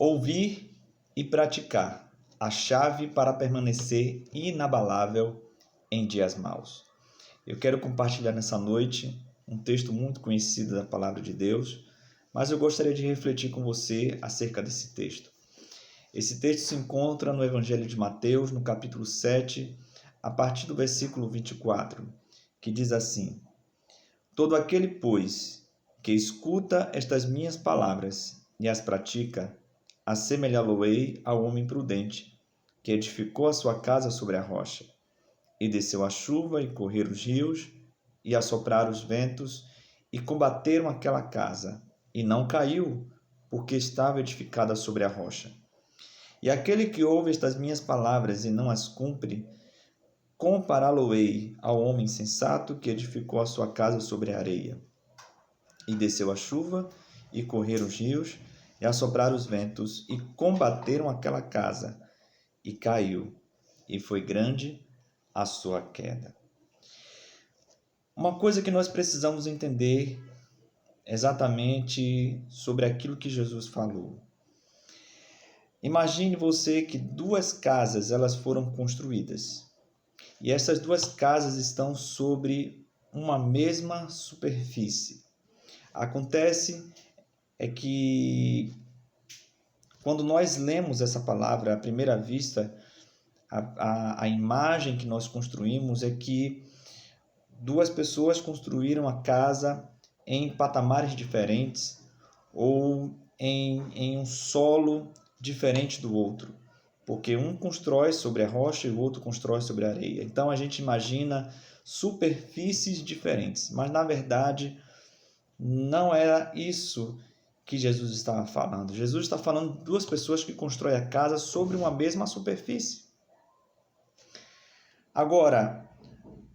Ouvir e praticar, a chave para permanecer inabalável em dias maus. Eu quero compartilhar nessa noite um texto muito conhecido da Palavra de Deus, mas eu gostaria de refletir com você acerca desse texto. Esse texto se encontra no Evangelho de Mateus, no capítulo 7, a partir do versículo 24, que diz assim: Todo aquele, pois, que escuta estas minhas palavras e as pratica, assemelhá-lo-ei ao homem prudente, que edificou a sua casa sobre a rocha. E desceu a chuva, e correram os rios, e assopraram os ventos, e combateram aquela casa, e não caiu, porque estava edificada sobre a rocha. E aquele que ouve estas minhas palavras e não as cumpre, compará-lo-ei ao homem insensato que edificou a sua casa sobre a areia. E desceu a chuva, e correram os rios, e assopraram os ventos, e combateram aquela casa, e caiu, e foi grande a sua queda. Uma coisa que nós precisamos entender exatamente sobre aquilo que Jesus falou. Imagine você que duas casas elas foram construídas, e essas duas casas estão sobre uma mesma superfície. Acontece que quando nós lemos essa palavra à primeira vista, a imagem que nós construímos é que duas pessoas construíram a casa em patamares diferentes ou em um solo diferente do outro, porque um constrói sobre a rocha e o outro constrói sobre a areia. Então a gente imagina superfícies diferentes, mas na verdade não era isso que Jesus estava falando. Jesus está falando de duas pessoas que constroem a casa sobre uma mesma superfície. Agora,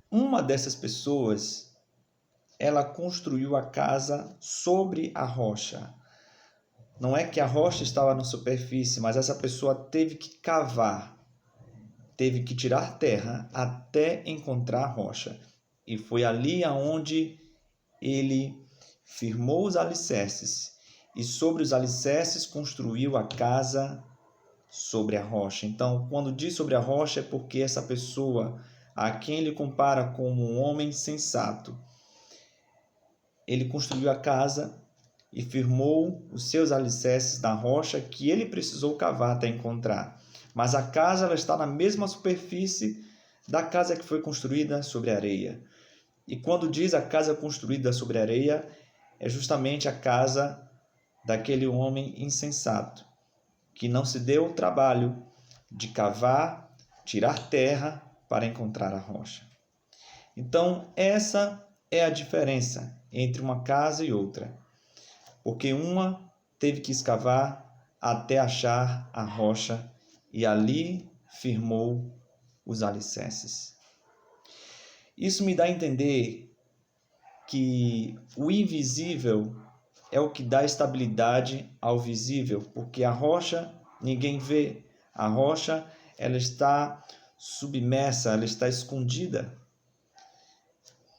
uma dessas pessoas, ela construiu a casa sobre a rocha. Não é que a rocha estava na superfície, mas essa pessoa teve que cavar, teve que tirar terra até encontrar a rocha. E foi ali aonde ele firmou os alicerces, e sobre os alicerces construiu a casa sobre a rocha. Então, quando diz sobre a rocha, é porque essa pessoa, a quem ele compara como um homem sensato, ele construiu a casa e firmou os seus alicerces na rocha que ele precisou cavar até encontrar. Mas a casa ela está na mesma superfície da casa que foi construída sobre a areia. E quando diz a casa construída sobre a areia, é justamente a casa daquele homem insensato, que não se deu o trabalho de cavar, tirar terra para encontrar a rocha. Então, essa é a diferença entre uma casa e outra, porque uma teve que escavar até achar a rocha e ali firmou os alicerces. Isso me dá a entender que o invisível é o que dá estabilidade ao visível, porque a rocha ninguém vê. A rocha ela está submersa, ela está escondida.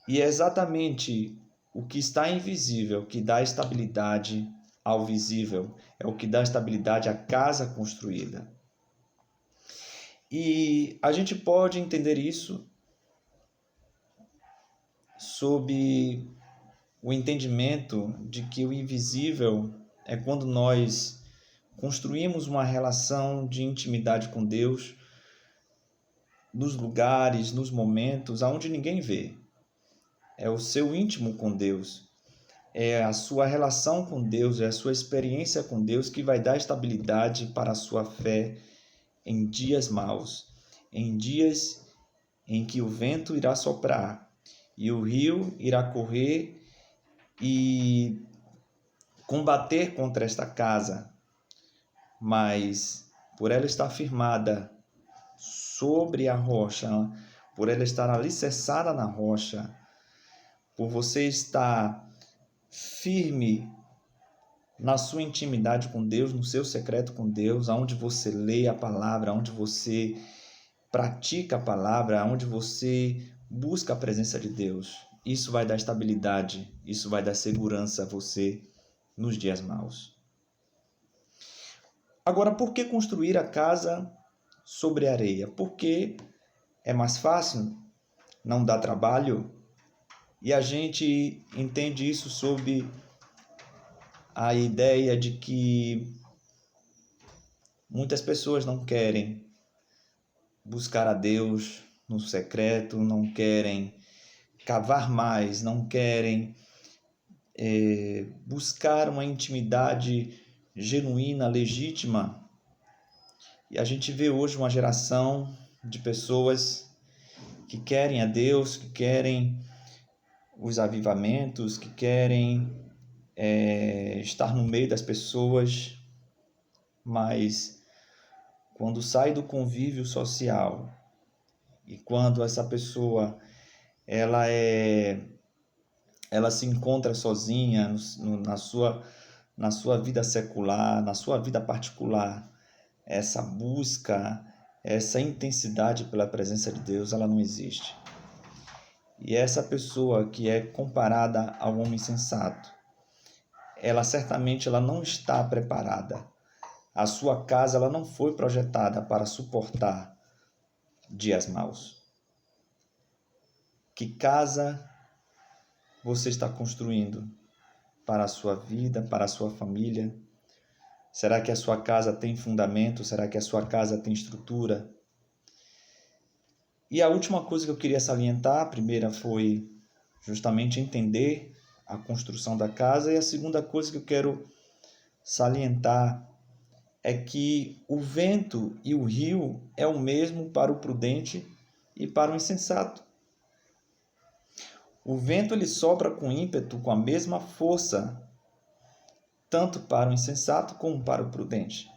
E é exatamente o que está invisível que dá estabilidade ao visível, é o que dá estabilidade à casa construída. E a gente pode entender isso sob o entendimento de que o invisível é quando nós construímos uma relação de intimidade com Deus nos lugares, nos momentos onde ninguém vê. É o seu íntimo com Deus, é a sua relação com Deus, é a sua experiência com Deus que vai dar estabilidade para a sua fé em dias maus, em dias em que o vento irá soprar e o rio irá correr e combater contra esta casa, mas por ela estar firmada sobre a rocha, por ela estar alicerçada na rocha, por você estar firme na sua intimidade com Deus, no seu secreto com Deus, aonde você lê a palavra, aonde você pratica a palavra, aonde você busca a presença de Deus. Isso vai dar estabilidade, isso vai dar segurança a você nos dias maus. Agora, por que construir a casa sobre areia? Porque é mais fácil, não dá trabalho, e a gente entende isso sob a ideia de que muitas pessoas não querem buscar a Deus no secreto, não querem cavar mais, não querem buscar uma intimidade genuína, legítima. E a gente vê hoje uma geração de pessoas que querem a Deus, que querem os avivamentos, que querem estar no meio das pessoas, mas quando sai do convívio social e quando essa pessoa ela se encontra sozinha na sua vida secular, na sua vida particular, essa busca, essa intensidade pela presença de Deus, ela não existe. E essa pessoa que é comparada ao homem sensato, ela certamente não está preparada. A sua casa ela não foi projetada para suportar dias maus. Que casa você está construindo para a sua vida, para a sua família? Será que a sua casa tem fundamento? Será que a sua casa tem estrutura? E a última coisa que eu queria salientar, a primeira foi justamente entender a construção da casa, e a segunda coisa que eu quero salientar é que o vento e o rio é o mesmo para o prudente e para o insensato. O vento ele sopra com ímpeto, com a mesma força, tanto para o insensato como para o prudente.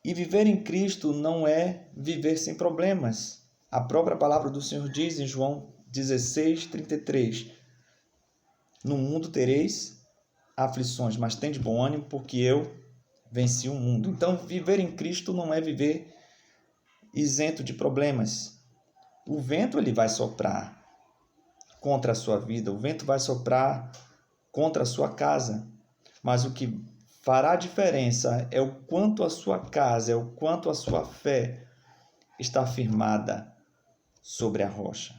E viver em Cristo não é viver sem problemas. A própria palavra do Senhor diz em João 16:33: no mundo tereis aflições, mas tende bom ânimo, porque eu venci o mundo. Então, viver em Cristo não é viver isento de problemas. O vento ele vai soprar contra a sua vida, o vento vai soprar contra a sua casa, mas o que fará a diferença é o quanto a sua casa, é o quanto a sua fé está firmada sobre a rocha.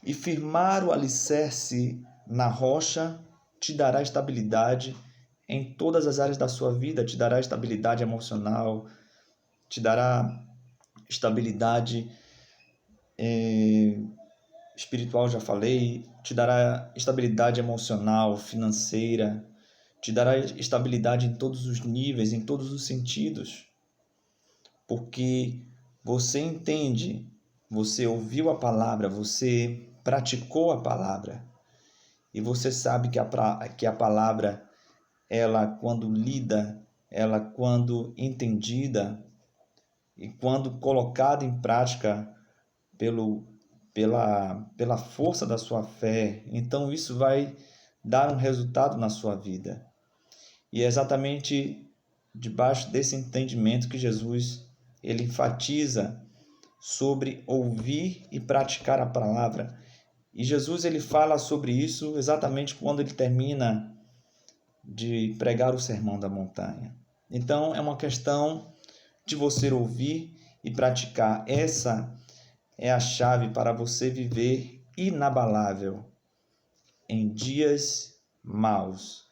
E firmar o alicerce na rocha te dará estabilidade em todas as áreas da sua vida, te dará estabilidade emocional, te dará estabilidade espiritual, já falei, te dará estabilidade emocional, financeira, te dará estabilidade em todos os níveis, em todos os sentidos, porque você entende, você ouviu a palavra, você praticou a palavra, e você sabe que a palavra, ela quando lida, ela quando entendida e quando colocada em prática pela força da sua fé, então isso vai dar um resultado na sua vida. E é exatamente debaixo desse entendimento que Jesus ele enfatiza sobre ouvir e praticar a palavra. E Jesus ele fala sobre isso exatamente quando ele termina de pregar o Sermão da Montanha. Então é uma questão de você ouvir e praticar. Essa é a chave para você viver inabalável em dias maus.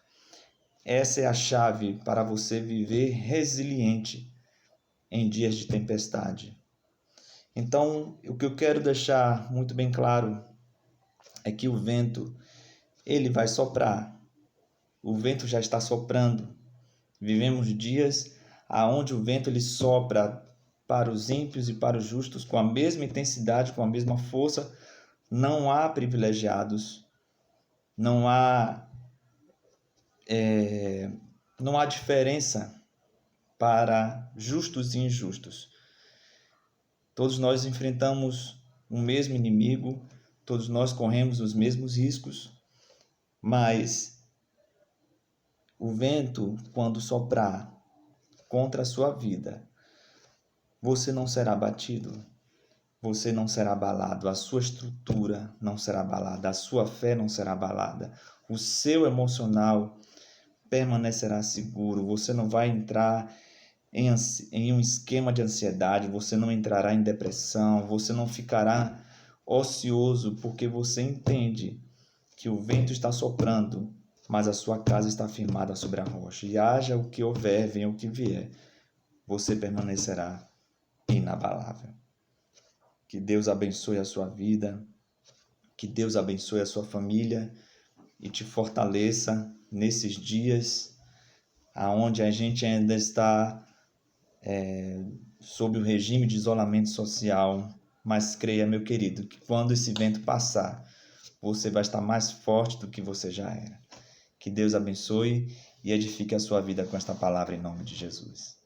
Essa é a chave para você viver resiliente em dias de tempestade. Então, o que eu quero deixar muito bem claro é que o vento, ele vai soprar. O vento já está soprando. Vivemos dias aonde o vento ele sopra para os ímpios e para os justos com a mesma intensidade, com a mesma força. Não há privilegiados, não há diferença para justos e injustos. Todos nós enfrentamos o mesmo inimigo, todos nós corremos os mesmos riscos, mas o vento, quando soprar contra a sua vida, você não será abatido, você não será abalado, a sua estrutura não será abalada, a sua fé não será abalada, o seu emocional permanecerá seguro, você não vai entrar em um esquema de ansiedade, você não entrará em depressão, você não ficará ocioso, porque você entende que o vento está soprando, mas a sua casa está firmada sobre a rocha. E haja o que houver, venha o que vier, você permanecerá inabalável. Que Deus abençoe a sua vida, que Deus abençoe a sua família e te fortaleça nesses dias aonde a gente ainda está sob o regime de isolamento social. Mas creia, meu querido, que quando esse vento passar, você vai estar mais forte do que você já era. Que Deus abençoe e edifique a sua vida com esta palavra em nome de Jesus.